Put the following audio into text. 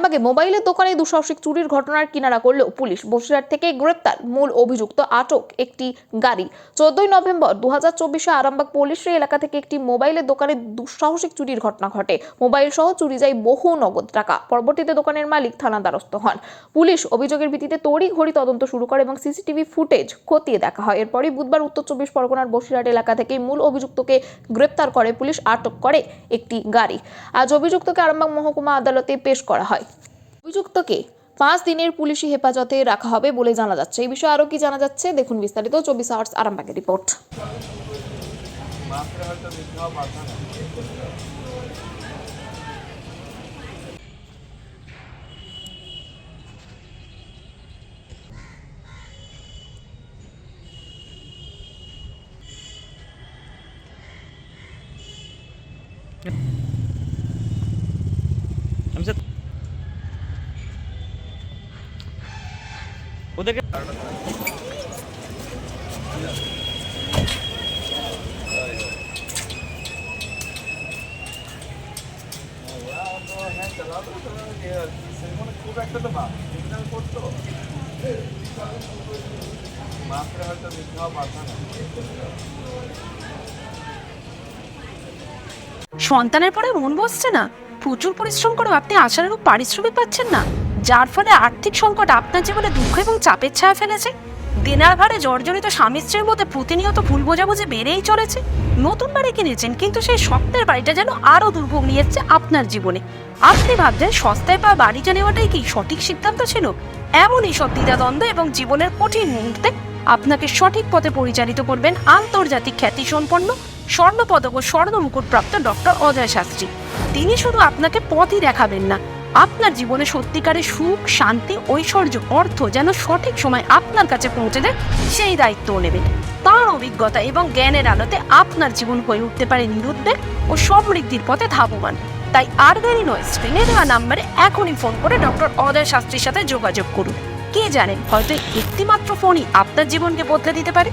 আরামবাগে মোবাইলের দোকানে দুঃসাহসিক চুরির ঘটনার কিনারা করল পুলিশ। বসিরহাট থেকে গ্রেপ্তার মূল অভিযুক্ত, আটক একটি গাড়ি। 14 নভেম্বর 2024 আরামবাগ পল্লীশ্রী এলাকা থেকে একটি মোবাইলের দোকানে দুঃসাহসিক চুরির ঘটনা ঘটে। মোবাইল সহ চুরি যায় বহু নগদ টাকা। পরবর্তীতে দোকানের মালিক থানার দ্বারস্থ হন। পুলিশ অভিযোগের ভিত্তিতে তড়িঘড়ি তদন্ত শুরু করে এবং সিসিটিভি ফুটেজ খতিয়ে দেখা হয়। এরপরই বুধবার উত্তর 24 পরগনার বসিরহাট এলাকা থেকে মূল অভিযুক্তকে গ্রেপ্তার করে পুলিশ, আটক করে একটি গাড়ি। আজ অভিযুক্তকে আরামবাগ মহকুমা আদালতে পেশ করা হয়। অভিযুক্তকে 5 দিনের পুলিশি হেফাজতে রাখা হবে বলে জানা যাচ্ছে। এই বিষয়ে আরো কি জানা যাচ্ছে দেখুন বিস্তারিত 24 আওয়ার্স আরামবাগের রিপোর্ট। ওদেরকে খুব একটা তো সিগন্যাল করতো মাত্রা হয়তো দেখাও পারতো না। সন্তানের পরে মন বসছে না, প্রচুর পরিশ্রম করেও আপনি আশানুরূপ পারিশ্রমিক পাচ্ছেন না, যার ফলে আর্থিক সংকট আপনার জীবনে দুঃখ এবং চাপের ছায়া ফেলেছে। দেনার ভারে জর্জরিত স্বামী স্ত্রীর মধ্যে প্রতিনিয়ত ভুল বোঝাবুঝি বেড়েই চলেছে। নতুন বাড়ি কিনেছেন, কিন্তু সেই স্বপ্নের বাড়িটা যেন আরো দুর্ভোগ নিয়ে এসছে আপনার জীবনে। আপনি ভাবছেন সস্তায় পাওয়া বাড়িটা নেওয়াটাই কি সঠিক সিদ্ধান্ত ছিল? এমনই সব দ্বিধাদ্বন্দ্ব এবং জীবনের কঠিন মুহূর্তে আপনাকে সঠিক পথে পরিচালিত করবেন আন্তর্জাতিক খ্যাতিসম্পন্ন স্বর্ণপদক ও স্বর্ণ মুকুটপ্রাপ্ত ডক্টর অজয় শাস্ত্রী। তিনি শুধু আপনাকে পথই দেখাবেন না, আপনার জীবনে সত্যিকারের সুখ, শান্তি, ঐশ্বর্য, অর্থ যেন সঠিক সময় আপনার কাছে পৌঁছে দেয় সেই দায়িত্বও নেবেন। তার অভিজ্ঞতা এবং জ্ঞানের আলোতে আপনার জীবন হয়ে উঠতে পারে নিরুদ্বেগ ও সমৃদ্ধির পথে ধাবমান। তাই আর দেরি নয়, স্ক্রিনে দেওয়া নাম্বারে এখনই ফোন করে ডক্টর অজয় শাস্ত্রীর সাথে যোগাযোগ করুন। কে জানেন, হয়তো একটি মাত্র ফোনই আপনার জীবনকে বদলে দিতে পারে।